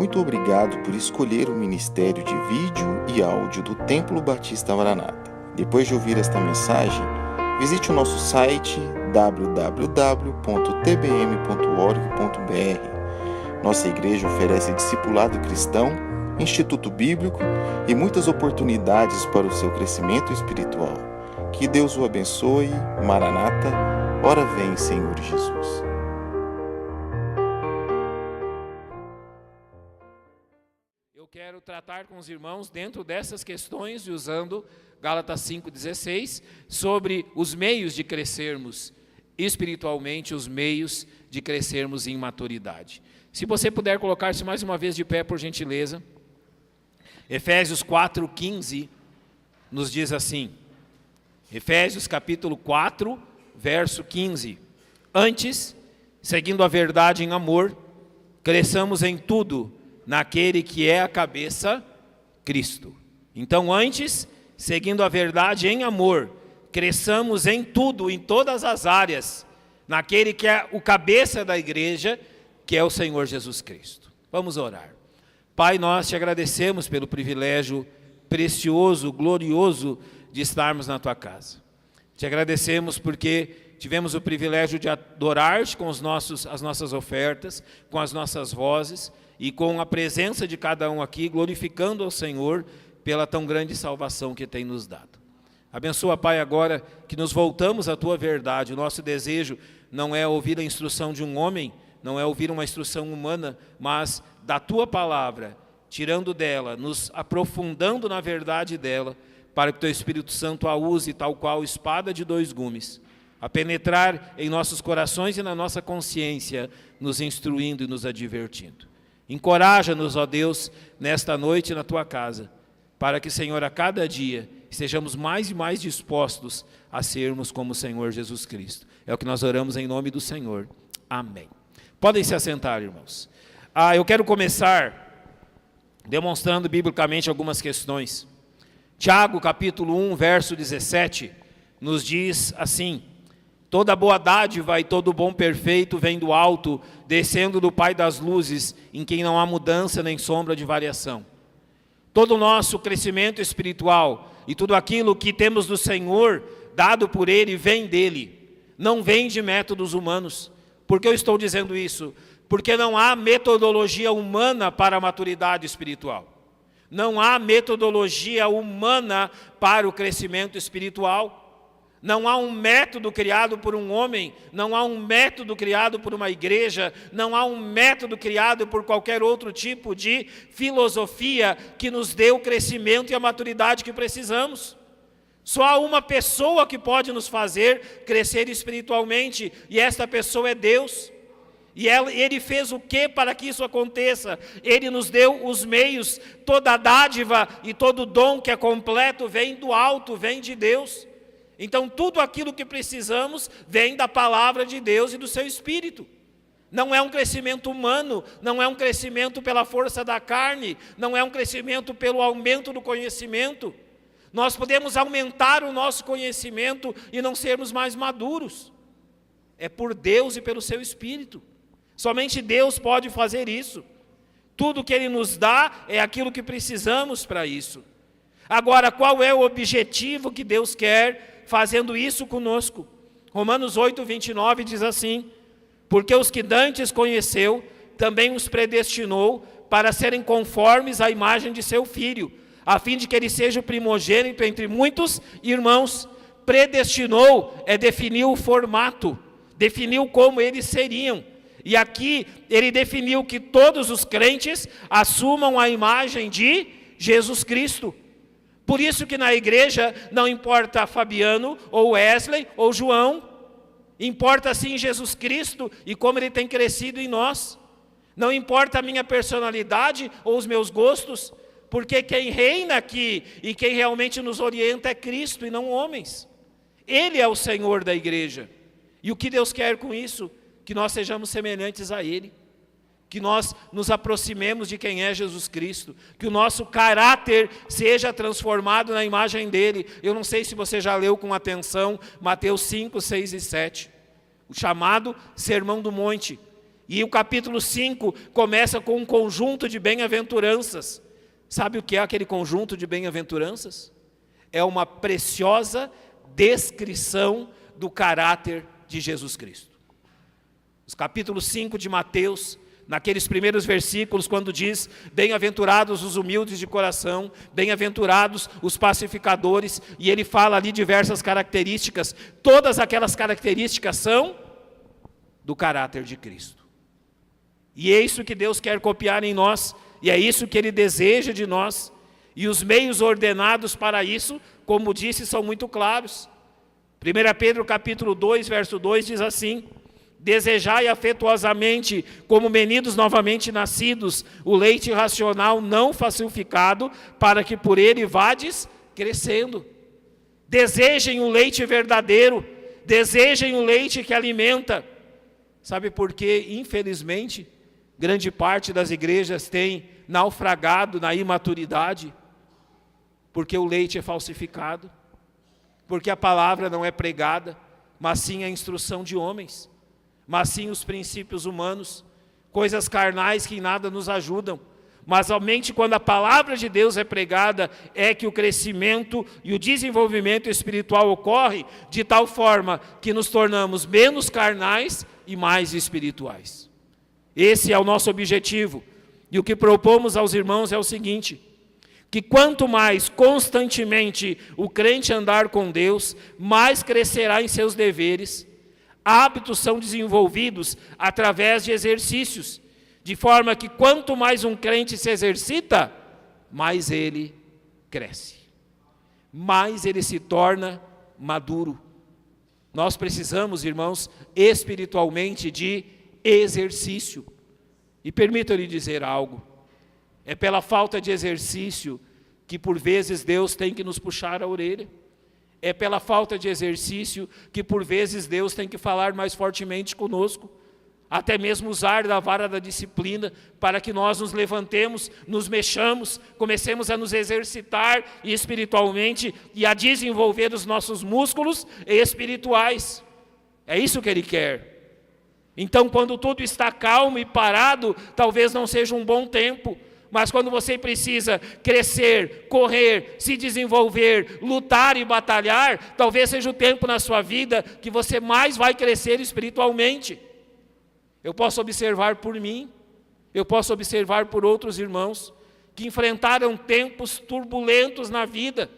Muito obrigado por escolher o Ministério de Vídeo e Áudio do Templo Batista Maranata. Depois de ouvir esta mensagem, visite o nosso site www.tbm.org.br. Nossa igreja oferece discipulado cristão, instituto bíblico e muitas oportunidades para o seu crescimento espiritual. Que Deus o abençoe. Maranata, ora vem, Senhor Jesus. Eu quero tratar com os irmãos dentro dessas questões, usando Gálatas 5,16, sobre os meios de crescermos espiritualmente, os meios de crescermos em maturidade. Se você puder colocar-se mais uma vez de pé, por gentileza. Efésios 4,15 nos diz assim, Efésios capítulo 4, verso 15. Antes, seguindo a verdade em amor, cresçamos em tudo naquele que é a cabeça, Cristo. Então, antes, seguindo a verdade em amor, cresçamos em tudo, em todas as áreas, naquele que é o cabeça da igreja, que é o Senhor Jesus Cristo. Vamos orar. Pai, nós te agradecemos pelo privilégio precioso, glorioso de estarmos na tua casa. Te agradecemos porque tivemos o privilégio de adorar-te com as nossas ofertas, com as nossas vozes e com a presença de cada um aqui, glorificando ao Senhor pela tão grande salvação que tem nos dado. Abençoa, Pai, agora que nos voltamos à tua verdade. O nosso desejo não é ouvir a instrução de um homem, não é ouvir uma instrução humana, mas da tua palavra, tirando dela, nos aprofundando na verdade dela, para que teu Espírito Santo a use tal qual espada de dois gumes, a penetrar em nossos corações e na nossa consciência, nos instruindo e nos advertindo. Encoraja-nos, ó Deus, nesta noite na tua casa, para que, Senhor, a cada dia estejamos mais e mais dispostos a sermos como o Senhor Jesus Cristo. É o que nós oramos em nome do Senhor. Amém. Podem se assentar, irmãos. Eu quero começar demonstrando biblicamente algumas questões. Tiago, capítulo 1, verso 17, nos diz assim: toda boa dádiva e todo bom perfeito vem do alto, descendo do Pai das luzes, em quem não há mudança nem sombra de variação. Todo o nosso crescimento espiritual e tudo aquilo que temos do Senhor, dado por Ele, vem dEle. Não vem de métodos humanos. Por que eu estou dizendo isso? Porque não há metodologia humana para a maturidade espiritual. Não há metodologia humana para o crescimento espiritual. Não há um método criado por um homem, não há um método criado por uma igreja, não há um método criado por qualquer outro tipo de filosofia que nos dê o crescimento e a maturidade que precisamos. Só há uma pessoa que pode nos fazer crescer espiritualmente, e esta pessoa é Deus. E Ele fez o que para que isso aconteça? Ele nos deu os meios, toda a dádiva e todo dom que é completo vem do alto, vem de Deus. Então tudo aquilo que precisamos vem da palavra de Deus e do seu Espírito. Não é um crescimento humano, não é um crescimento pela força da carne, não é um crescimento pelo aumento do conhecimento. Nós podemos aumentar o nosso conhecimento e não sermos mais maduros. É por Deus e pelo seu Espírito. Somente Deus pode fazer isso. Tudo que Ele nos dá é aquilo que precisamos para isso. Agora, qual é o objetivo que Deus quer fazendo isso conosco? Romanos 8, 29 diz assim: porque os que dantes conheceu, também os predestinou para serem conformes à imagem de seu Filho, a fim de que ele seja o primogênito entre muitos irmãos. Predestinou é definir o formato, definiu como eles seriam. E aqui ele definiu que todos os crentes assumam a imagem de Jesus Cristo. Por isso que na igreja não importa Fabiano, ou Wesley, ou João. Importa sim Jesus Cristo e como Ele tem crescido em nós. Não importa a minha personalidade ou os meus gostos, porque quem reina aqui e quem realmente nos orienta é Cristo e não homens. Ele é o Senhor da igreja. E o que Deus quer com isso? Que nós sejamos semelhantes a Ele. Que nós nos aproximemos de quem é Jesus Cristo. Que o nosso caráter seja transformado na imagem dEle. Eu não sei se você já leu com atenção Mateus 5, 6 e 7. O chamado Sermão do Monte. E o capítulo 5 começa com um conjunto de bem-aventuranças. Sabe o que é aquele conjunto de bem-aventuranças? É uma preciosa descrição do caráter de Jesus Cristo. Os capítulos 5 de Mateus, naqueles primeiros versículos, quando diz: bem-aventurados os humildes de coração, bem-aventurados os pacificadores, e ele fala ali diversas características, todas aquelas características são do caráter de Cristo. E é isso que Deus quer copiar em nós, e é isso que Ele deseja de nós, e os meios ordenados para isso, como disse, são muito claros. 1 Pedro capítulo 2, verso 2 diz assim: desejai afetuosamente, como meninos novamente nascidos, o leite racional não falsificado, para que por ele vades crescendo. Desejem o leite verdadeiro, desejem o leite que alimenta. Sabe por quê? Infelizmente, grande parte das igrejas tem naufragado na imaturidade, porque o leite é falsificado, porque a palavra não é pregada, mas sim a instrução de homens, mas sim os princípios humanos, coisas carnais que em nada nos ajudam. Mas somente quando a palavra de Deus é pregada é que o crescimento e o desenvolvimento espiritual ocorre de tal forma que nos tornamos menos carnais e mais espirituais. Esse é o nosso objetivo. E o que propomos aos irmãos é o seguinte: que quanto mais constantemente o crente andar com Deus, mais crescerá em seus deveres. Hábitos são desenvolvidos através de exercícios, de forma que quanto mais um crente se exercita, mais ele cresce, mais ele se torna maduro. Nós precisamos, irmãos, espiritualmente de exercício. E permita-lhe dizer algo: é pela falta de exercício que por vezes Deus tem que nos puxar a orelha. É pela falta de exercício que por vezes Deus tem que falar mais fortemente conosco. Até mesmo usar da vara da disciplina para que nós nos levantemos, nos mexamos, comecemos a nos exercitar espiritualmente e a desenvolver os nossos músculos espirituais. É isso que Ele quer. Então, quando tudo está calmo e parado, talvez não seja um bom tempo. Mas quando você precisa crescer, correr, se desenvolver, lutar e batalhar, talvez seja o tempo na sua vida que você mais vai crescer espiritualmente. Eu posso observar por mim, eu posso observar por outros irmãos que enfrentaram tempos turbulentos na vida,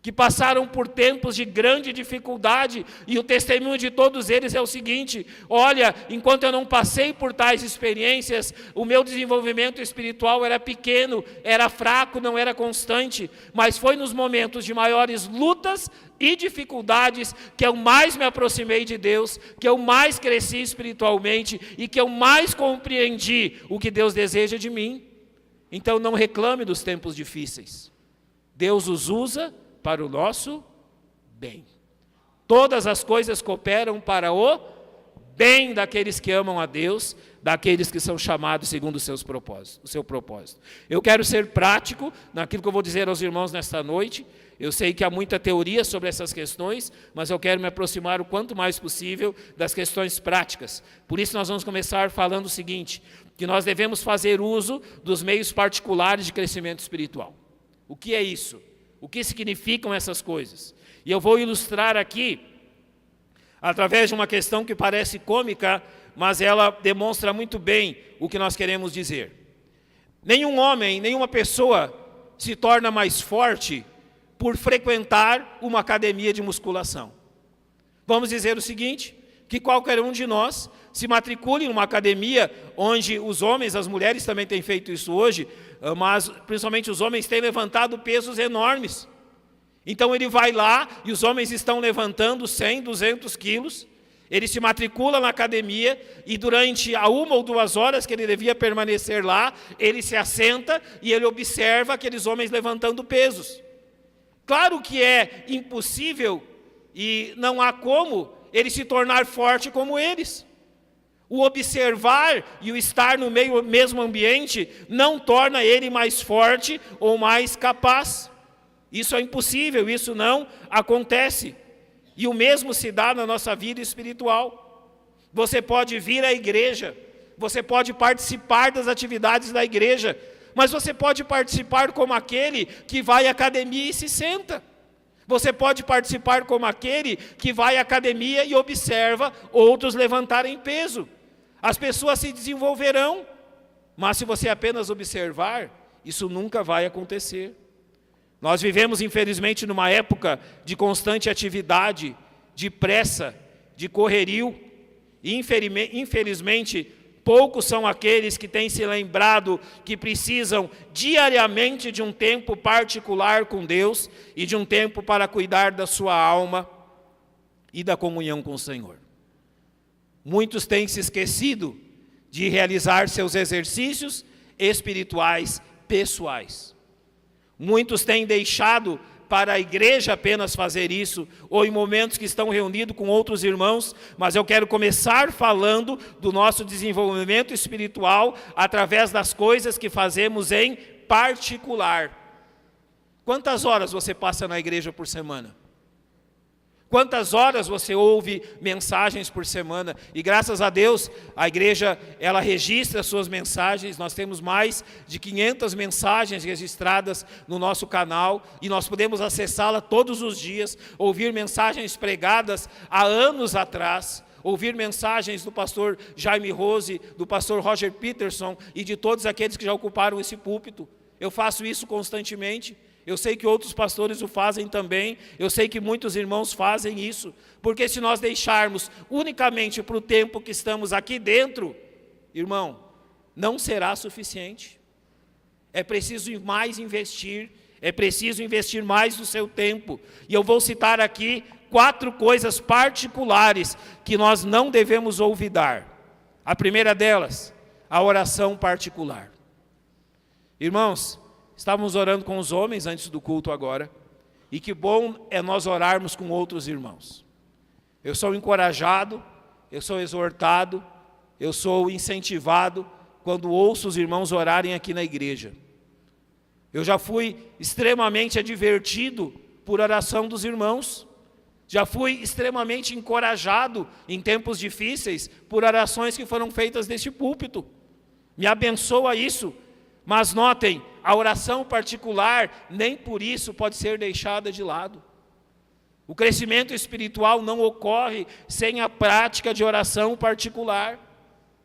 que passaram por tempos de grande dificuldade, e o testemunho de todos eles é o seguinte: olha, enquanto eu não passei por tais experiências, o meu desenvolvimento espiritual era pequeno, era fraco, não era constante, mas foi nos momentos de maiores lutas e dificuldades que eu mais me aproximei de Deus, que eu mais cresci espiritualmente e que eu mais compreendi o que Deus deseja de mim. Então não reclame dos tempos difíceis. Deus os usa para o nosso bem. Todas as coisas cooperam para o bem daqueles que amam a Deus, daqueles que são chamados segundo o seu propósito. Eu quero ser prático naquilo que eu vou dizer aos irmãos nesta noite. Eu sei que há muita teoria sobre essas questões, mas eu quero me aproximar o quanto mais possível das questões práticas. Por isso nós vamos começar falando o seguinte: que nós devemos fazer uso dos meios particulares de crescimento espiritual. O que é isso? O que significam essas coisas? E eu vou ilustrar aqui, através de uma questão que parece cômica, mas ela demonstra muito bem o que nós queremos dizer. Nenhum homem, nenhuma pessoa se torna mais forte por frequentar uma academia de musculação. Vamos dizer o seguinte: que qualquer um de nós se matricule em uma academia onde os homens, as mulheres também têm feito isso hoje, mas principalmente os homens têm levantado pesos enormes. Então ele vai lá e os homens estão levantando 100, 200 quilos, ele se matricula na academia e durante a 1 ou 2 horas que ele devia permanecer lá, ele se assenta e ele observa aqueles homens levantando pesos. Claro que é impossível e não há como ele se tornar forte como eles. O observar e o estar no mesmo ambiente não torna ele mais forte ou mais capaz. Isso é impossível, isso não acontece. E o mesmo se dá na nossa vida espiritual. Você pode vir à igreja, Você pode participar das atividades da igreja, mas você pode participar como aquele que vai à academia e se senta. Você pode participar como aquele que vai à academia e observa outros levantarem peso. As pessoas se desenvolverão, mas se você apenas observar, isso nunca vai acontecer. Nós vivemos, infelizmente, numa época de constante atividade, de pressa, de correrio, e infelizmente, poucos são aqueles que têm se lembrado que precisam diariamente de um tempo particular com Deus e de um tempo para cuidar da sua alma e da comunhão com o Senhor. Muitos têm se esquecido de realizar seus exercícios espirituais pessoais. Muitos têm deixado para a igreja apenas fazer isso, ou em momentos que estão reunidos com outros irmãos, mas eu quero começar falando do nosso desenvolvimento espiritual através das coisas que fazemos em particular. Quantas horas você passa na igreja por semana? Quantas horas você ouve mensagens por semana? E graças a Deus, a igreja, ela registra suas mensagens. Nós temos mais de 500 mensagens registradas no nosso canal. E nós podemos acessá-la todos os dias, ouvir mensagens pregadas há anos atrás. Ouvir mensagens do pastor Jaime Rose, do pastor Roger Peterson e de todos aqueles que já ocuparam esse púlpito. Eu faço isso constantemente. Eu sei que outros pastores o fazem também, eu sei que muitos irmãos fazem isso, porque se nós deixarmos unicamente para o tempo que estamos aqui dentro, irmão, não será suficiente. É preciso mais investir, é preciso investir mais do seu tempo. E eu vou citar aqui 4 coisas particulares que nós não devemos olvidar. A primeira delas, a oração particular. Irmãos, estávamos orando com os homens antes do culto agora, e que bom é nós orarmos com outros irmãos. Eu sou encorajado, eu sou exortado, eu sou incentivado quando ouço os irmãos orarem aqui na igreja. Eu já fui extremamente advertido por oração dos irmãos, já fui extremamente encorajado em tempos difíceis por orações que foram feitas deste púlpito. Me abençoa isso, mas notem, a oração particular, nem por isso pode ser deixada de lado. O crescimento espiritual não ocorre sem a prática de oração particular.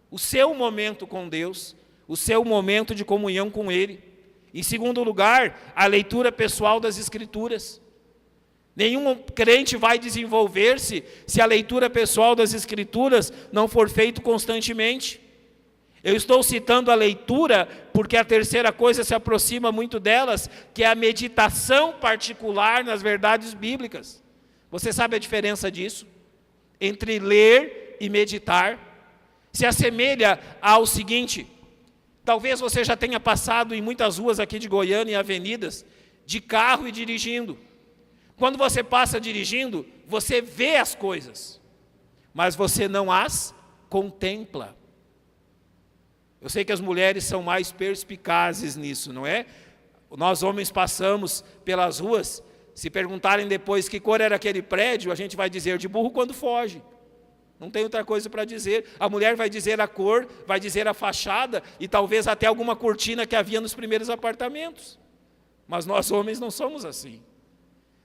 O seu momento com Deus, o seu momento de comunhão com Ele. Em segundo lugar, a leitura pessoal das Escrituras. Nenhum crente vai desenvolver-se se a leitura pessoal das Escrituras não for feita constantemente. Eu estou citando a leitura porque a terceira coisa se aproxima muito delas, que é a meditação particular nas verdades bíblicas. Você sabe a diferença disso? Entre ler e meditar. Se assemelha ao seguinte: talvez você já tenha passado em muitas ruas aqui de Goiânia e avenidas, de carro e dirigindo. Quando você passa dirigindo, você vê as coisas, mas você não as contempla. Eu sei que as mulheres são mais perspicazes nisso, não é? Nós homens passamos pelas ruas, se perguntarem depois que cor era aquele prédio, a gente vai dizer de burro quando foge. Não tem outra coisa para dizer. A mulher vai dizer a cor, vai dizer a fachada e talvez até alguma cortina que havia nos primeiros apartamentos. Mas nós homens não somos assim.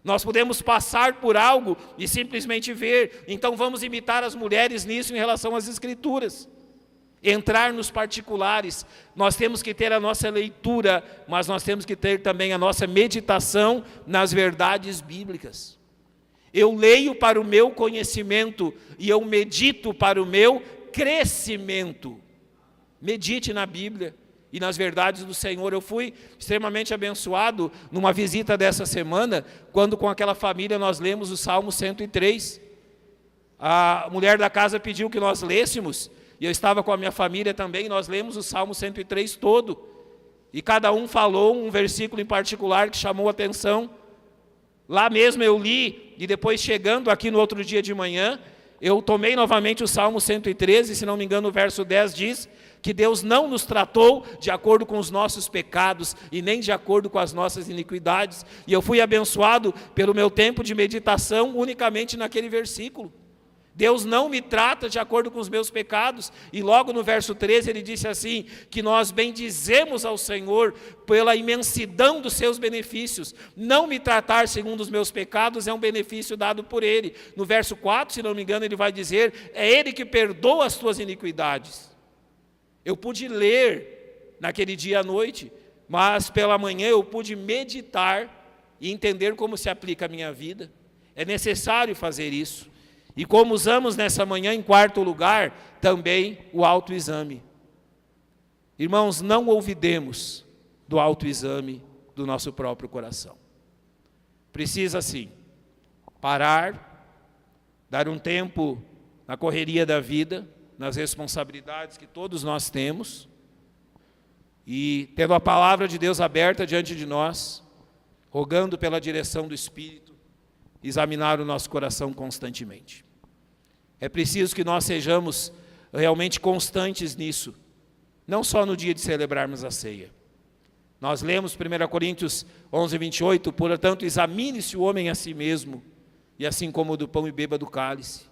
Nós podemos passar por algo e simplesmente ver. Então vamos imitar as mulheres nisso em relação às Escrituras. Entrar nos particulares, nós temos que ter a nossa leitura, mas nós temos que ter também a nossa meditação nas verdades bíblicas. Eu leio para o meu conhecimento e eu medito para o meu crescimento. Medite na Bíblia e nas verdades do Senhor. Eu fui extremamente abençoado numa visita dessa semana, quando com aquela família nós lemos o Salmo 103. A mulher da casa pediu que nós lêssemos, e eu estava com a minha família também, nós lemos o Salmo 103 todo. E cada um falou um versículo em particular que chamou a atenção. Lá mesmo eu li, e depois chegando aqui no outro dia de manhã, eu tomei novamente o Salmo 113, se não me engano o verso 10 diz, que Deus não nos tratou de acordo com os nossos pecados, e nem de acordo com as nossas iniquidades. E eu fui abençoado pelo meu tempo de meditação unicamente naquele versículo. Deus não me trata de acordo com os meus pecados. E logo no verso 13 ele disse assim, que nós bendizemos ao Senhor pela imensidão dos seus benefícios. Não me tratar segundo os meus pecados é um benefício dado por Ele. No verso 4, se não me engano, ele vai dizer, é Ele que perdoa as tuas iniquidades. Eu pude ler naquele dia à noite, mas pela manhã eu pude meditar e entender como se aplica a minha vida. É necessário fazer isso. E como usamos nessa manhã, em quarto lugar, também o autoexame. Irmãos, não olvidemos do autoexame do nosso próprio coração. Precisa, sim, parar, dar um tempo na correria da vida, nas responsabilidades que todos nós temos, e tendo a palavra de Deus aberta diante de nós, rogando pela direção do Espírito, examinar o nosso coração constantemente. É preciso que nós sejamos realmente constantes nisso, não só no dia de celebrarmos a ceia. Nós lemos 1 Coríntios 11, 28, portanto, examine-se o homem a si mesmo, e assim como do pão e beba do cálice.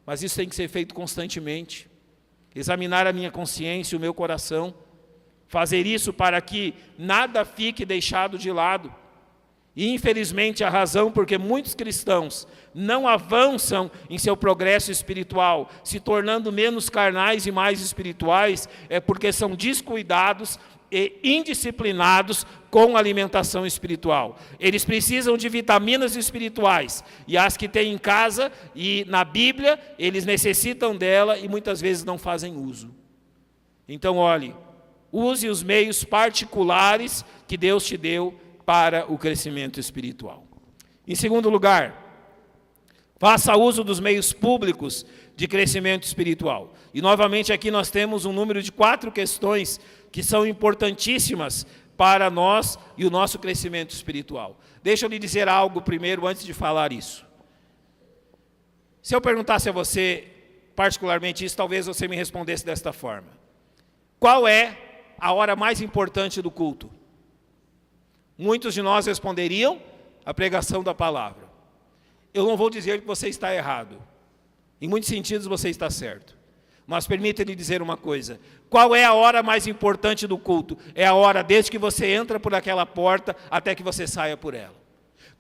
Mas isso tem que ser feito constantemente. Examinar a minha consciência, o meu coração, fazer isso para que nada fique deixado de lado. E infelizmente a razão porque muitos cristãos não avançam em seu progresso espiritual, se tornando menos carnais e mais espirituais, é porque são descuidados e indisciplinados com a alimentação espiritual. Eles precisam de vitaminas espirituais, e as que têm em casa e na Bíblia, eles necessitam dela e muitas vezes não fazem uso. Então, olhe, use os meios particulares que Deus te deu para o crescimento espiritual. Em segundo lugar, faça uso dos meios públicos de crescimento espiritual. E novamente aqui nós temos um número de 4 questões que são importantíssimas para nós e o nosso crescimento espiritual. Deixa eu lhe dizer algo primeiro antes de falar isso. Se eu perguntasse a você particularmente isso, talvez você me respondesse desta forma. Qual é a hora mais importante do culto? Muitos de nós responderiam a pregação da palavra. Eu não vou dizer que você está errado. Em muitos sentidos você está certo. Mas permita-me dizer uma coisa. Qual é a hora mais importante do culto? É a hora desde que você entra por aquela porta até que você saia por ela.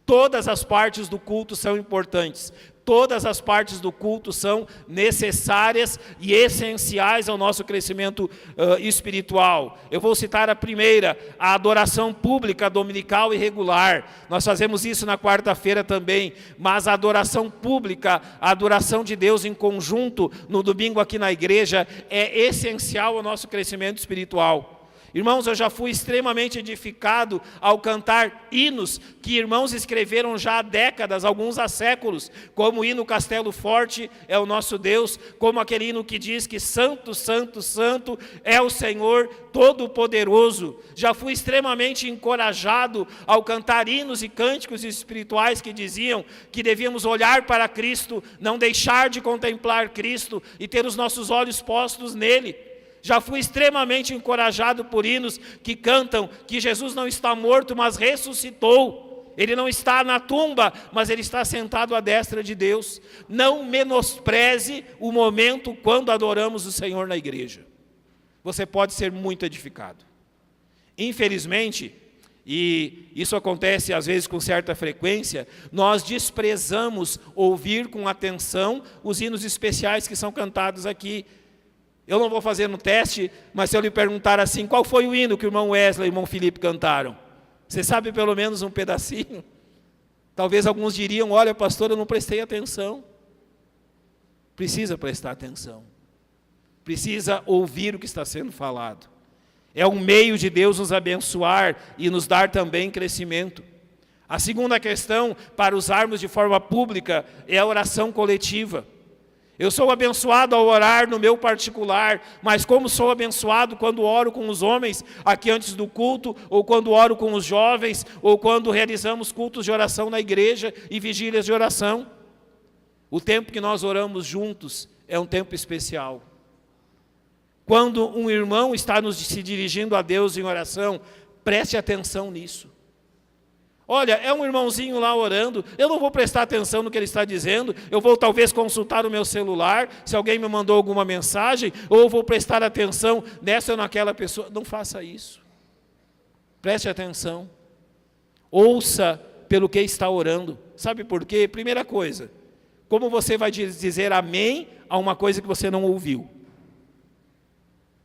Todas as partes do culto são importantes. Todas as partes do culto são necessárias e essenciais ao nosso crescimento espiritual. Eu vou citar a primeira, a adoração pública dominical e regular. Nós fazemos isso na quarta-feira também, mas a adoração pública, a adoração de Deus em conjunto no domingo aqui na igreja é essencial ao nosso crescimento espiritual. Irmãos, eu já fui extremamente edificado ao cantar hinos que irmãos escreveram já há décadas, alguns há séculos, como o hino Castelo Forte é o nosso Deus, como aquele hino que diz que Santo, Santo, Santo é o Senhor Todo-Poderoso. Já fui extremamente encorajado ao cantar hinos e cânticos espirituais que diziam que devíamos olhar para Cristo, não deixar de contemplar Cristo e ter os nossos olhos postos nele. Já fui extremamente encorajado por hinos que cantam que Jesus não está morto, mas ressuscitou. Ele não está na tumba, mas Ele está sentado à destra de Deus. Não menospreze o momento quando adoramos o Senhor na igreja. Você pode ser muito edificado. Infelizmente, e isso acontece às vezes com certa frequência, nós desprezamos ouvir com atenção os hinos especiais que são cantados aqui. Eu não vou fazer no teste, mas se eu lhe perguntar assim, qual foi o hino que o irmão Wesley e o irmão Felipe cantaram? Você sabe pelo menos um pedacinho? Talvez alguns diriam, olha pastor, eu não prestei atenção. Precisa prestar atenção. Precisa ouvir o que está sendo falado. É um meio de Deus nos abençoar e nos dar também crescimento. A segunda questão, para usarmos de forma pública, é a oração coletiva. Eu sou abençoado ao orar no meu particular, mas como sou abençoado quando oro com os homens aqui antes do culto, ou quando oro com os jovens, ou quando realizamos cultos de oração na igreja e vigílias de oração. O tempo que nós oramos juntos é um tempo especial. Quando um irmão está se dirigindo a Deus em oração, preste atenção nisso. Olha, é um irmãozinho lá orando, eu não vou prestar atenção no que ele está dizendo, eu vou talvez consultar o meu celular, se alguém me mandou alguma mensagem, ou eu vou prestar atenção nessa ou naquela pessoa. Não faça isso. Preste atenção. Ouça pelo que está orando. Sabe por quê? Primeira coisa, como você vai dizer amém a uma coisa que você não ouviu?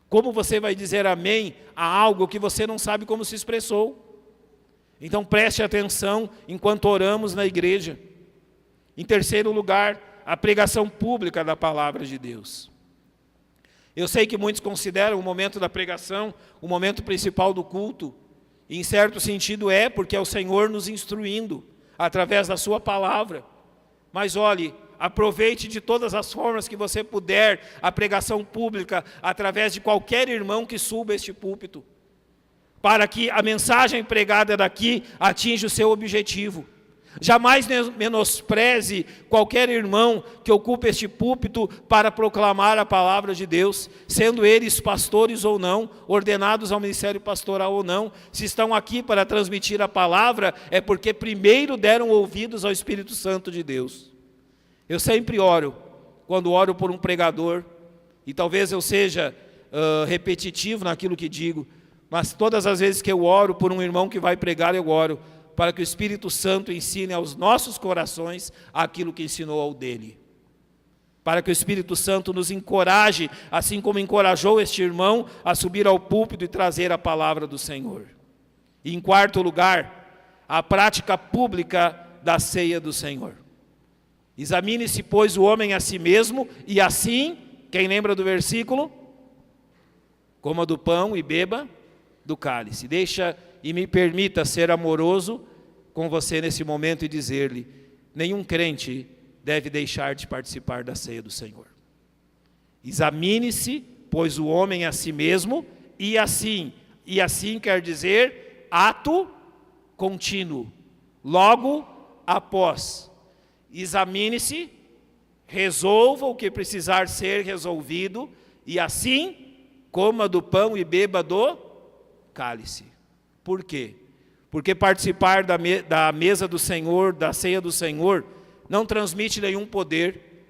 Como você vai dizer amém a algo que você não sabe como se expressou? Então preste atenção enquanto oramos na igreja. Em terceiro lugar, a pregação pública da palavra de Deus. Eu sei que muitos consideram o momento da pregação o momento principal do culto. E em certo sentido é, porque é o Senhor nos instruindo através da sua palavra. Mas olhe, aproveite de todas as formas que você puder a pregação pública através de qualquer irmão que suba este púlpito, para que a mensagem pregada daqui atinja o seu objetivo. Jamais menospreze qualquer irmão que ocupe este púlpito para proclamar a palavra de Deus, sendo eles pastores ou não, ordenados ao ministério pastoral ou não. Se estão aqui para transmitir a palavra, é porque primeiro deram ouvidos ao Espírito Santo de Deus. Eu sempre oro, quando oro por um pregador, e talvez eu seja repetitivo naquilo que digo, mas todas as vezes que eu oro por um irmão que vai pregar, eu oro para que o Espírito Santo ensine aos nossos corações aquilo que ensinou ao dele. Para que o Espírito Santo nos encoraje, assim como encorajou este irmão a subir ao púlpito e trazer a palavra do Senhor. E em quarto lugar, a prática pública da ceia do Senhor. Examine-se, pois, o homem a si mesmo, e assim, quem lembra do versículo? Coma do pão e beba do cálice. Deixa e me permita ser amoroso com você nesse momento e dizer-lhe: nenhum crente deve deixar de participar da ceia do Senhor. Examine-se, pois, o homem a si mesmo, e assim quer dizer ato contínuo, logo após. Examine-se, resolva o que precisar ser resolvido, e assim coma do pão e beba do cálice. Por quê? Porque participar da mesa do Senhor, da ceia do Senhor, não transmite nenhum poder.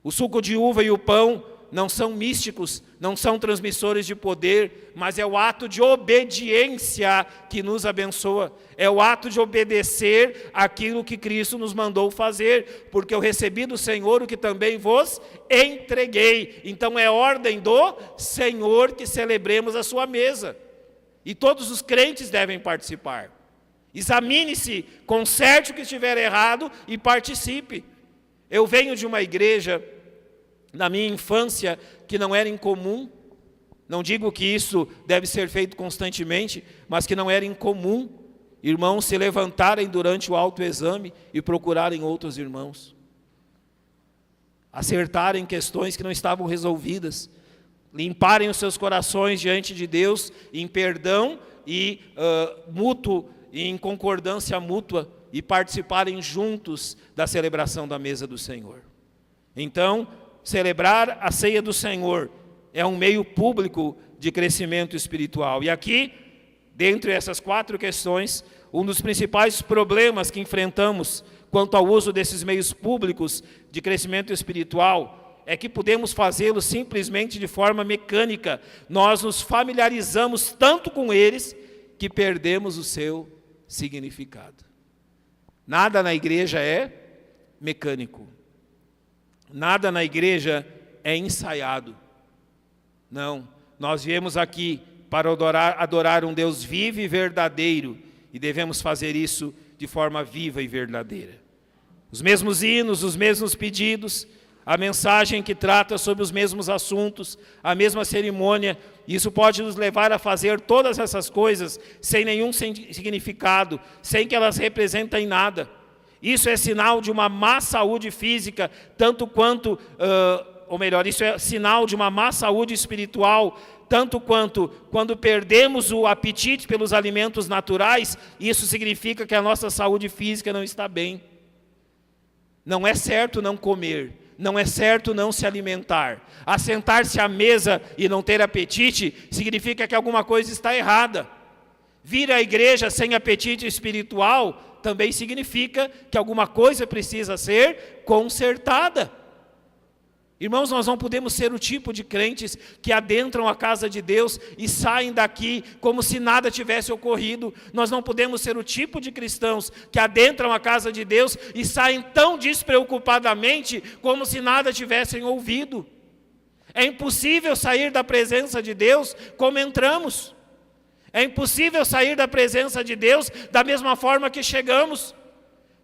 O suco de uva e o pão não são místicos, não são transmissores de poder, mas é o ato de obediência que nos abençoa. É o ato de obedecer aquilo que Cristo nos mandou fazer, porque eu recebi do Senhor o que também vos entreguei. Então é ordem do Senhor que celebremos a sua mesa. E todos os crentes devem participar. Examine-se, conserte o que estiver errado e participe. Eu venho de uma igreja, na minha infância, que não era incomum. Não digo que isso deve ser feito constantemente, mas que não era incomum irmãos se levantarem durante o autoexame e procurarem outros irmãos. Acertarem questões que não estavam resolvidas. Limparem os seus corações diante de Deus em perdão e mútuo, em concordância mútua, e participarem juntos da celebração da mesa do Senhor. Então, celebrar a ceia do Senhor é um meio público de crescimento espiritual. E aqui, dentre essas 4 questões, um dos principais problemas que enfrentamos quanto ao uso desses meios públicos de crescimento espiritual é que podemos fazê-lo simplesmente de forma mecânica. Nós nos familiarizamos tanto com eles que perdemos o seu significado. Nada na igreja é mecânico. Nada na igreja é ensaiado. Não, nós viemos aqui para adorar um Deus vivo e verdadeiro, e devemos fazer isso de forma viva e verdadeira. Os mesmos hinos, os mesmos pedidos, a mensagem que trata sobre os mesmos assuntos, a mesma cerimônia, isso pode nos levar a fazer todas essas coisas sem nenhum significado, sem que elas representem nada. Isso é sinal de uma má saúde física, tanto quanto, ou melhor, isso é sinal de uma má saúde espiritual, tanto quanto quando perdemos o apetite pelos alimentos naturais, isso significa que a nossa saúde física não está bem. Não é certo não comer. Não é certo não se alimentar. Assentar-se à mesa e não ter apetite significa que alguma coisa está errada. Vir à igreja sem apetite espiritual também significa que alguma coisa precisa ser consertada. Irmãos, nós não podemos ser o tipo de crentes que adentram a casa de Deus e saem daqui como se nada tivesse ocorrido. Nós não podemos ser o tipo de cristãos que adentram a casa de Deus e saem tão despreocupadamente como se nada tivessem ouvido. É impossível sair da presença de Deus como entramos. É impossível sair da presença de Deus da mesma forma que chegamos.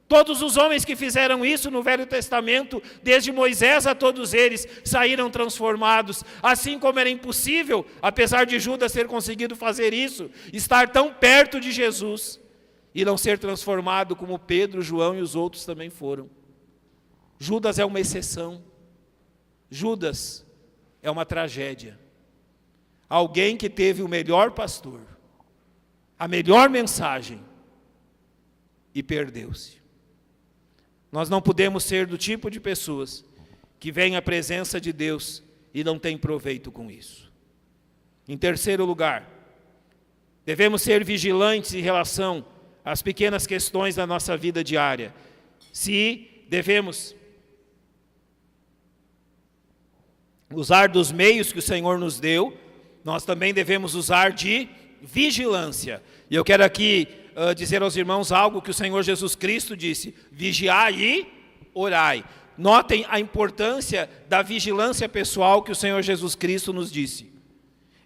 Todos os homens que fizeram isso no Velho Testamento, desde Moisés a todos eles, saíram transformados. Assim como era impossível, apesar de Judas ter conseguido fazer isso, estar tão perto de Jesus e não ser transformado como Pedro, João e os outros também foram. Judas é uma exceção. Judas é uma tragédia. Alguém que teve o melhor pastor, a melhor mensagem e perdeu-se. Nós não podemos ser do tipo de pessoas que vêm à presença de Deus e não têm proveito com isso. Em terceiro lugar, devemos ser vigilantes em relação às pequenas questões da nossa vida diária. Se devemos usar dos meios que o Senhor nos deu, nós também devemos usar de vigilância. E eu quero aqui dizer aos irmãos algo que o Senhor Jesus Cristo disse: vigiai e orai. Notem a importância da vigilância pessoal que o Senhor Jesus Cristo nos disse.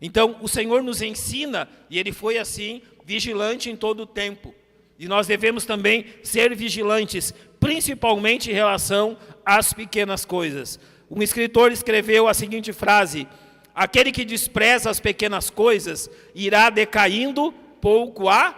Então, o Senhor nos ensina, e Ele foi assim, vigilante em todo o tempo. E nós devemos também ser vigilantes, principalmente em relação às pequenas coisas. Um escritor escreveu a seguinte frase: aquele que despreza as pequenas coisas irá decaindo pouco a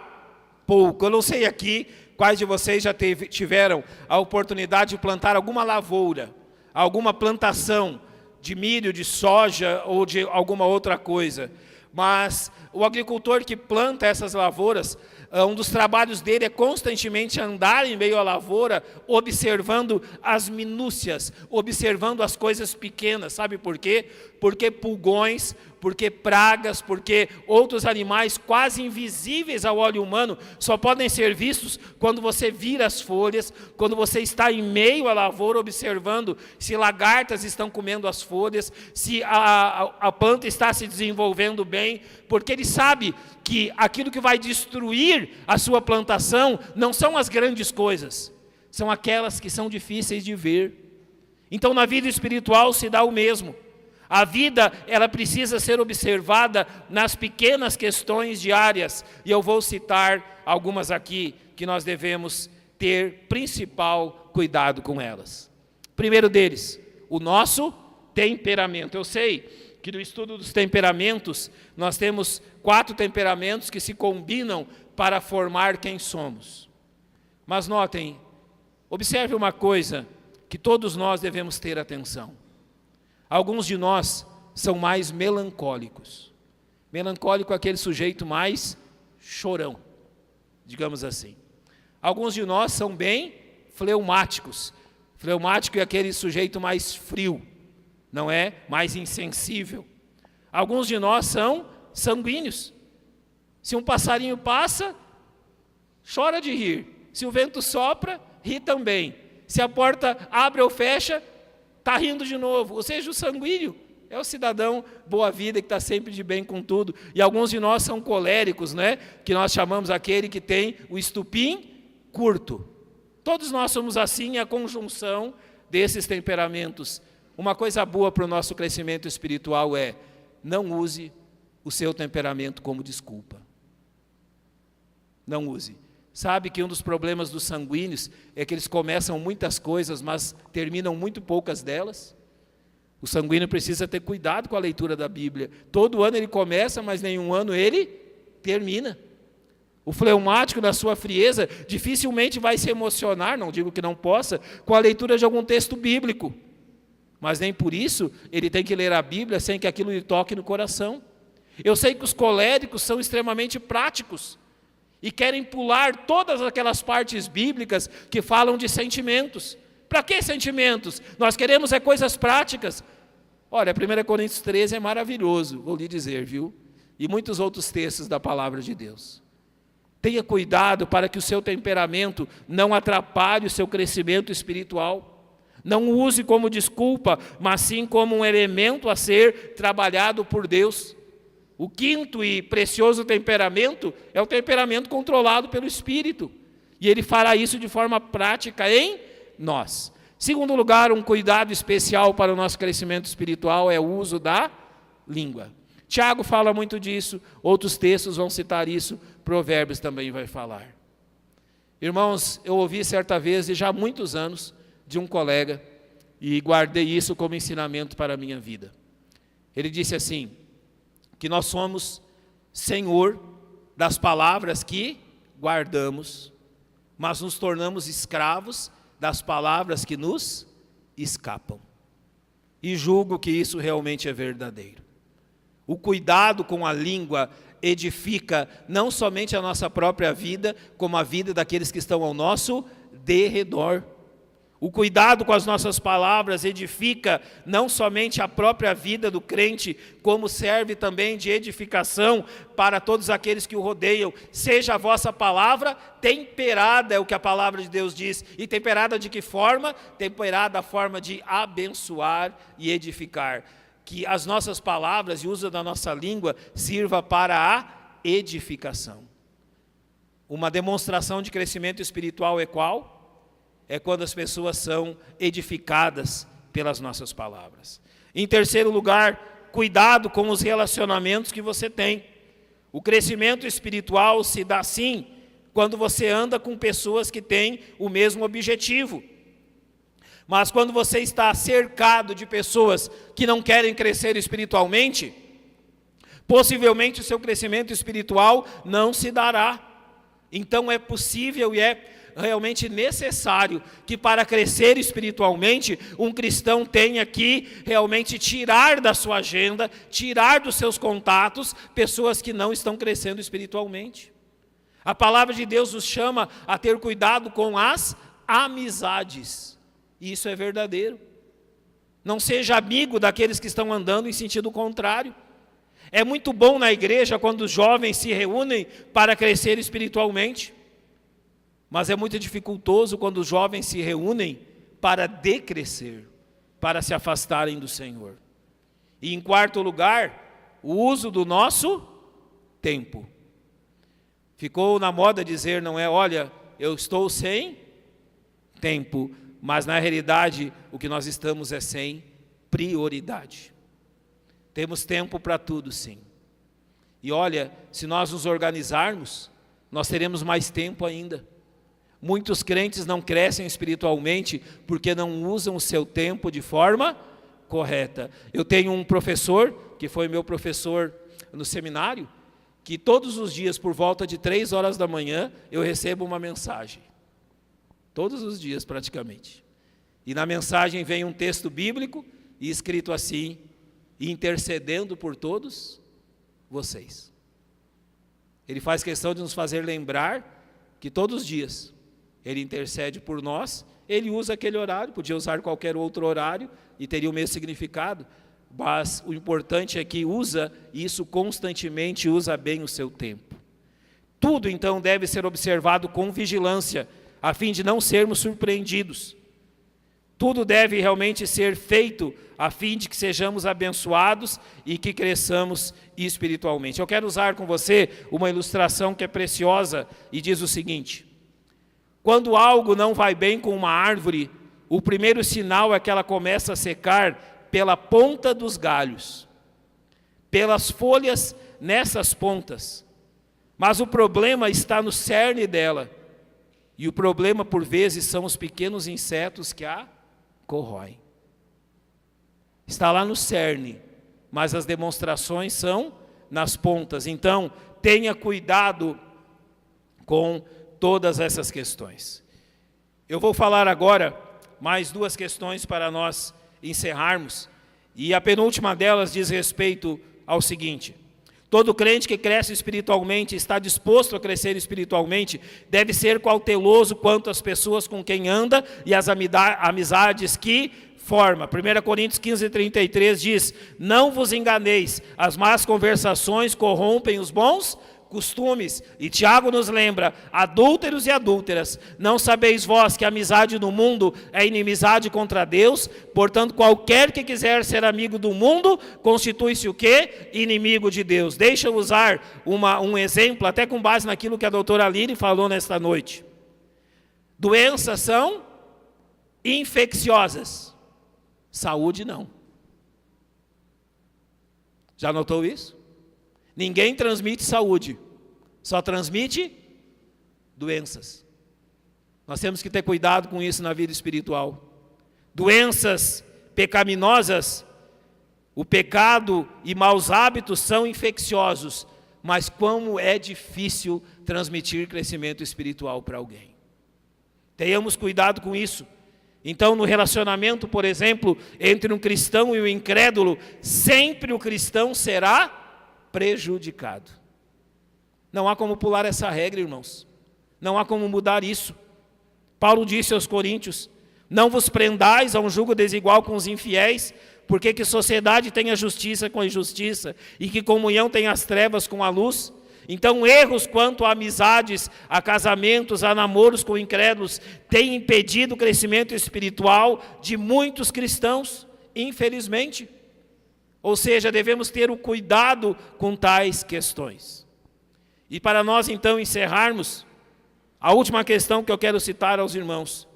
pouco. Eu não sei aqui quais de vocês já tiveram a oportunidade de plantar alguma lavoura, alguma plantação de milho, de soja ou de alguma outra coisa. Mas o agricultor que planta essas lavouras, um dos trabalhos dele é constantemente andar em meio à lavoura, observando as minúcias, observando as coisas pequenas. Sabe por quê? Porque pulgões, porque pragas, porque outros animais quase invisíveis ao olho humano só podem ser vistos quando você vira as folhas, quando você está em meio à lavoura observando se lagartas estão comendo as folhas, se a planta está se desenvolvendo bem, porque ele sabe que aquilo que vai destruir a sua plantação não são as grandes coisas, são aquelas que são difíceis de ver. Então, na vida espiritual se dá o mesmo. A vida, ela precisa ser observada nas pequenas questões diárias, e eu vou citar algumas aqui que nós devemos ter principal cuidado com elas. Primeiro deles, o nosso temperamento. Eu sei que no estudo dos temperamentos, nós temos 4 temperamentos que se combinam para formar quem somos. Mas notem, observe uma coisa que todos nós devemos ter atenção. Alguns de nós são mais melancólicos. Melancólico é aquele sujeito mais chorão, digamos assim. Alguns de nós são bem fleumáticos. Fleumático é aquele sujeito mais frio, não é? Mais insensível. Alguns de nós são sanguíneos. Se um passarinho passa, chora de rir. Se o vento sopra, ri também. Se a porta abre ou fecha, está rindo de novo. Ou seja, o sanguíneo é o cidadão boa-vida que está sempre de bem com tudo. E alguns de nós são coléricos, né? Que nós chamamos aquele que tem o estupim curto. Todos nós somos assim, a conjunção desses temperamentos. Uma coisa boa para o nosso crescimento espiritual é: não use o seu temperamento como desculpa. Não use. Sabe que um dos problemas dos sanguíneos é que eles começam muitas coisas, mas terminam muito poucas delas? O sanguíneo precisa ter cuidado com a leitura da Bíblia. Todo ano ele começa, mas nenhum ano ele termina. O fleumático, na sua frieza, dificilmente vai se emocionar, não digo que não possa, com a leitura de algum texto bíblico. Mas nem por isso ele tem que ler a Bíblia sem que aquilo lhe toque no coração. Eu sei que os coléricos são extremamente práticos e querem pular todas aquelas partes bíblicas que falam de sentimentos. Para que sentimentos? Nós queremos coisas práticas. Olha, 1 Coríntios 13 é maravilhoso, vou lhe dizer, viu? E muitos outros textos da palavra de Deus. Tenha cuidado para que o seu temperamento não atrapalhe o seu crescimento espiritual. Não o use como desculpa, mas sim como um elemento a ser trabalhado por Deus. O quinto e precioso temperamento é o temperamento controlado pelo Espírito. E Ele fará isso de forma prática em nós. Segundo lugar, um cuidado especial para o nosso crescimento espiritual é o uso da língua. Tiago fala muito disso, outros textos vão citar isso, Provérbios também vai falar. Irmãos, eu ouvi certa vez, e já há muitos anos, de um colega, e guardei isso como ensinamento para a minha vida. Ele disse assim, que nós somos senhor das palavras que guardamos, mas nos tornamos escravos das palavras que nos escapam. E julgo que isso realmente é verdadeiro. O cuidado com a língua edifica não somente a nossa própria vida, como a vida daqueles que estão ao nosso derredor. O cuidado com as nossas palavras edifica não somente a própria vida do crente, como serve também de edificação para todos aqueles que o rodeiam. Seja a vossa palavra temperada, é o que a palavra de Deus diz. E temperada de que forma? Temperada a forma de abençoar e edificar. Que as nossas palavras e o uso da nossa língua sirva para a edificação. Uma demonstração de crescimento espiritual é qual? É quando as pessoas são edificadas pelas nossas palavras. Em terceiro lugar, cuidado com os relacionamentos que você tem. O crescimento espiritual se dá sim quando você anda com pessoas que têm o mesmo objetivo. Mas quando você está cercado de pessoas que não querem crescer espiritualmente, possivelmente o seu crescimento espiritual não se dará. Então é possível e é realmente necessário que para crescer espiritualmente, um cristão tenha que realmente tirar da sua agenda, tirar dos seus contatos, pessoas que não estão crescendo espiritualmente. A palavra de Deus nos chama a ter cuidado com as amizades. E isso é verdadeiro. Não seja amigo daqueles que estão andando em sentido contrário. É muito bom na igreja quando os jovens se reúnem para crescer espiritualmente. Mas é muito dificultoso quando os jovens se reúnem para decrescer, para se afastarem do Senhor. E em quarto lugar, o uso do nosso tempo. Ficou na moda dizer, não é, olha, eu estou sem tempo. Mas na realidade, o que nós estamos é sem prioridade. Temos tempo para tudo, sim. E olha, se nós nos organizarmos, nós teremos mais tempo ainda. Muitos crentes não crescem espiritualmente porque não usam o seu tempo de forma correta. Eu tenho um professor, que foi meu professor no seminário, que todos os dias, por volta de 3 horas da manhã, eu recebo uma mensagem. Todos os dias, praticamente. E na mensagem vem um texto bíblico, e escrito assim, intercedendo por todos vocês. Ele faz questão de nos fazer lembrar que todos os dias Ele intercede por nós. Ele usa aquele horário, podia usar qualquer outro horário, e teria o mesmo significado. Mas o importante é que usa isso constantemente, usa bem o seu tempo. Tudo, então, deve ser observado com vigilância, a fim de não sermos surpreendidos. Tudo deve realmente ser feito a fim de que sejamos abençoados e que cresçamos espiritualmente. Eu quero usar com você uma ilustração que é preciosa e diz o seguinte: quando algo não vai bem com uma árvore, o primeiro sinal é que ela começa a secar pela ponta dos galhos, pelas folhas nessas pontas. Mas o problema está no cerne dela. E o problema, por vezes, são os pequenos insetos que a corroem. Está lá no cerne, mas as demonstrações são nas pontas. Então, tenha cuidado com todas essas questões. Eu vou falar agora mais 2 questões para nós encerrarmos. E a penúltima delas diz respeito ao seguinte: todo crente que cresce espiritualmente, está disposto a crescer espiritualmente, deve ser cauteloso quanto às pessoas com quem anda e as amizades que forma. 1 Coríntios 15:33 diz: não vos enganeis, as más conversações corrompem os bons costumes. E Tiago nos lembra: adúlteros e adúlteras, não sabeis vós que a amizade do mundo é inimizade contra Deus? Portanto, qualquer que quiser ser amigo do mundo, constitui-se o quê? Inimigo de Deus. Deixa eu usar um exemplo, até com base naquilo que a doutora Aline falou nesta noite. Doenças são infecciosas, saúde não. Já notou isso? Ninguém transmite saúde, só transmite doenças. Nós temos que ter cuidado com isso na vida espiritual. Doenças pecaminosas, o pecado e maus hábitos são infecciosos, mas como é difícil transmitir crescimento espiritual para alguém. Tenhamos cuidado com isso. Então, no relacionamento, por exemplo, entre um cristão e um incrédulo, sempre o cristão será prejudicado. Não há como pular essa regra, irmãos. Não há como mudar isso. Paulo disse aos Coríntios: não vos prendais a um jugo desigual com os infiéis, porque que sociedade tem a justiça com a injustiça, e que comunhão tem as trevas com a luz? Então, erros quanto a amizades, a casamentos, a namoros com incrédulos, têm impedido o crescimento espiritual de muitos cristãos, infelizmente. Ou seja, devemos ter o cuidado com tais questões. E para nós, então, encerrarmos, a última questão que eu quero citar aos irmãos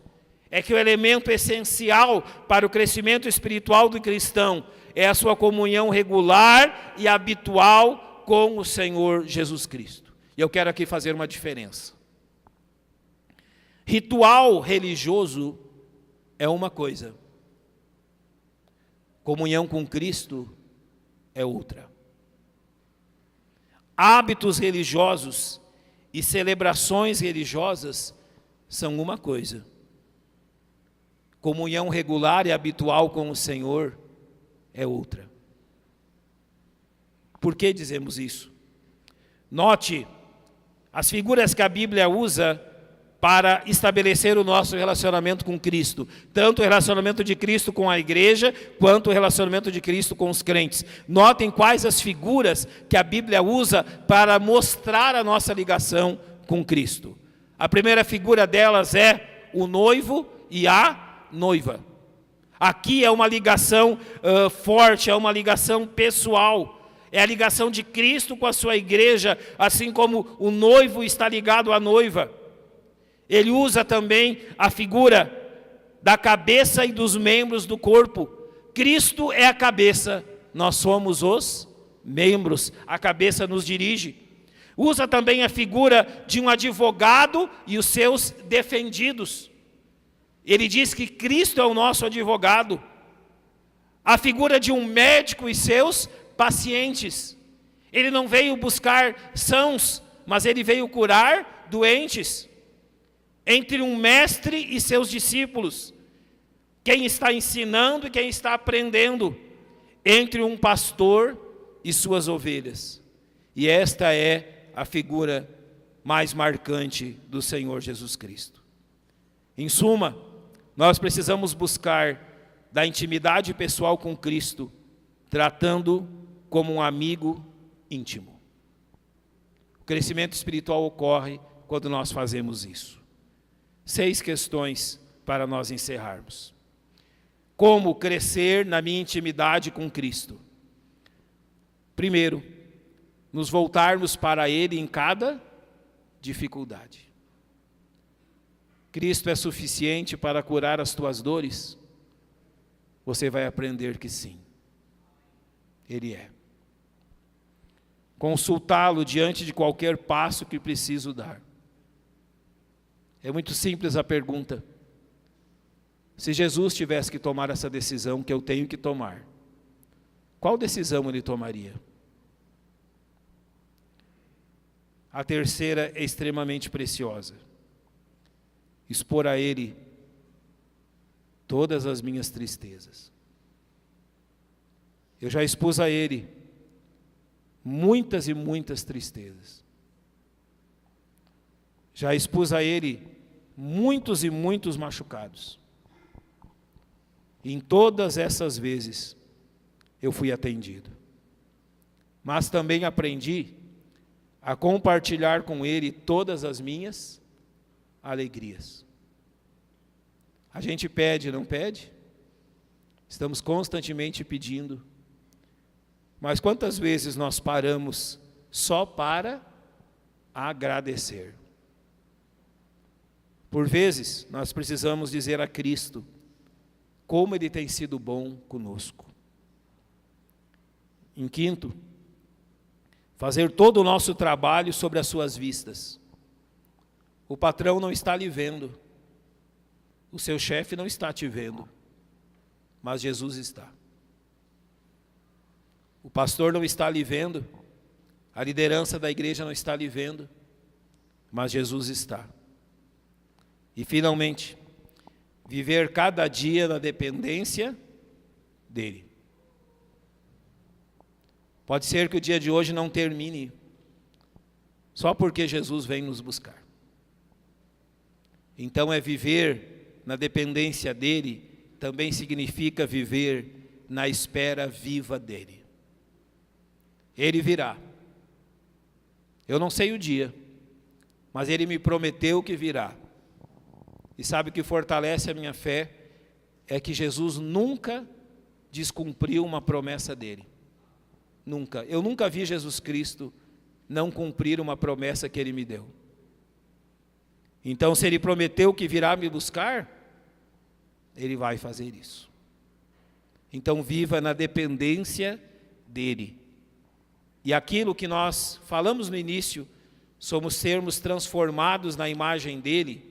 é que o elemento essencial para o crescimento espiritual do cristão é a sua comunhão regular e habitual com o Senhor Jesus Cristo. E eu quero aqui fazer uma diferença. Ritual religioso é uma coisa. Comunhão com Cristo é outra. Hábitos religiosos e celebrações religiosas são uma coisa. Comunhão regular e habitual com o Senhor é outra. Por que dizemos isso? Note as figuras que a Bíblia usa para estabelecer o nosso relacionamento com Cristo. Tanto o relacionamento de Cristo com a igreja, quanto o relacionamento de Cristo com os crentes. Notem quais as figuras que a Bíblia usa para mostrar a nossa ligação com Cristo. A primeira figura delas é o noivo e a noiva. Aqui é uma ligação forte, é uma ligação pessoal. É a ligação de Cristo com a sua igreja, assim como o noivo está ligado à noiva. Ele usa também a figura da cabeça e dos membros do corpo. Cristo é a cabeça, nós somos os membros, a cabeça nos dirige. Usa também a figura de um advogado e os seus defendidos. Ele diz que Cristo é o nosso advogado. A figura de um médico e seus pacientes. Ele não veio buscar sãos, mas ele veio curar doentes. Entre um mestre e seus discípulos, quem está ensinando e quem está aprendendo, entre um pastor e suas ovelhas. E esta é a figura mais marcante do Senhor Jesus Cristo. Em suma, nós precisamos buscar da intimidade pessoal com Cristo, tratando como um amigo íntimo. O crescimento espiritual ocorre quando nós fazemos isso. 6 questões para nós encerrarmos. Como crescer na minha intimidade com Cristo? Primeiro, nos voltarmos para Ele em cada dificuldade. Cristo é suficiente para curar as tuas dores? Você vai aprender que sim. Ele é. Consultá-lo diante de qualquer passo que preciso dar. É muito simples a pergunta. Se Jesus tivesse que tomar essa decisão que eu tenho que tomar, qual decisão ele tomaria? A terceira é extremamente preciosa. Expor a Ele todas as minhas tristezas. Eu já expus a Ele muitas e muitas tristezas. Já expus a Ele muitos e muitos machucados. Em todas essas vezes, eu fui atendido. Mas também aprendi a compartilhar com Ele todas as minhas alegrias. A gente pede, não pede? Estamos constantemente pedindo. Mas quantas vezes nós paramos só para agradecer? Por vezes, nós precisamos dizer a Cristo como Ele tem sido bom conosco. Em quinto, fazer todo o nosso trabalho sobre as suas vistas. O patrão não está lhe vendo, o seu chefe não está te vendo, mas Jesus está. O pastor não está lhe vendo, a liderança da igreja não está lhe vendo, mas Jesus está. E finalmente, viver cada dia na dependência dEle. Pode ser que o dia de hoje não termine só porque Jesus vem nos buscar. Então viver na dependência dEle também significa viver na espera viva dEle. Ele virá. Eu não sei o dia, mas Ele me prometeu que virá. E sabe o que fortalece a minha fé? É que Jesus nunca descumpriu uma promessa dEle. Nunca. Eu nunca vi Jesus Cristo não cumprir uma promessa que Ele me deu. Então, se Ele prometeu que virá me buscar, Ele vai fazer isso. Então, viva na dependência dEle. E aquilo que nós falamos no início, somos sermos transformados na imagem dEle,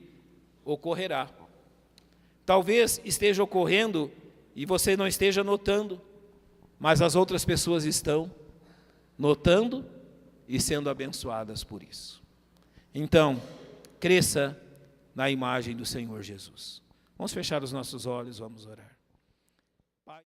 ocorrerá. Talvez esteja ocorrendo e você não esteja notando, mas as outras pessoas estão notando e sendo abençoadas por isso. Então, cresça na imagem do Senhor Jesus. Vamos fechar os nossos olhos, vamos orar.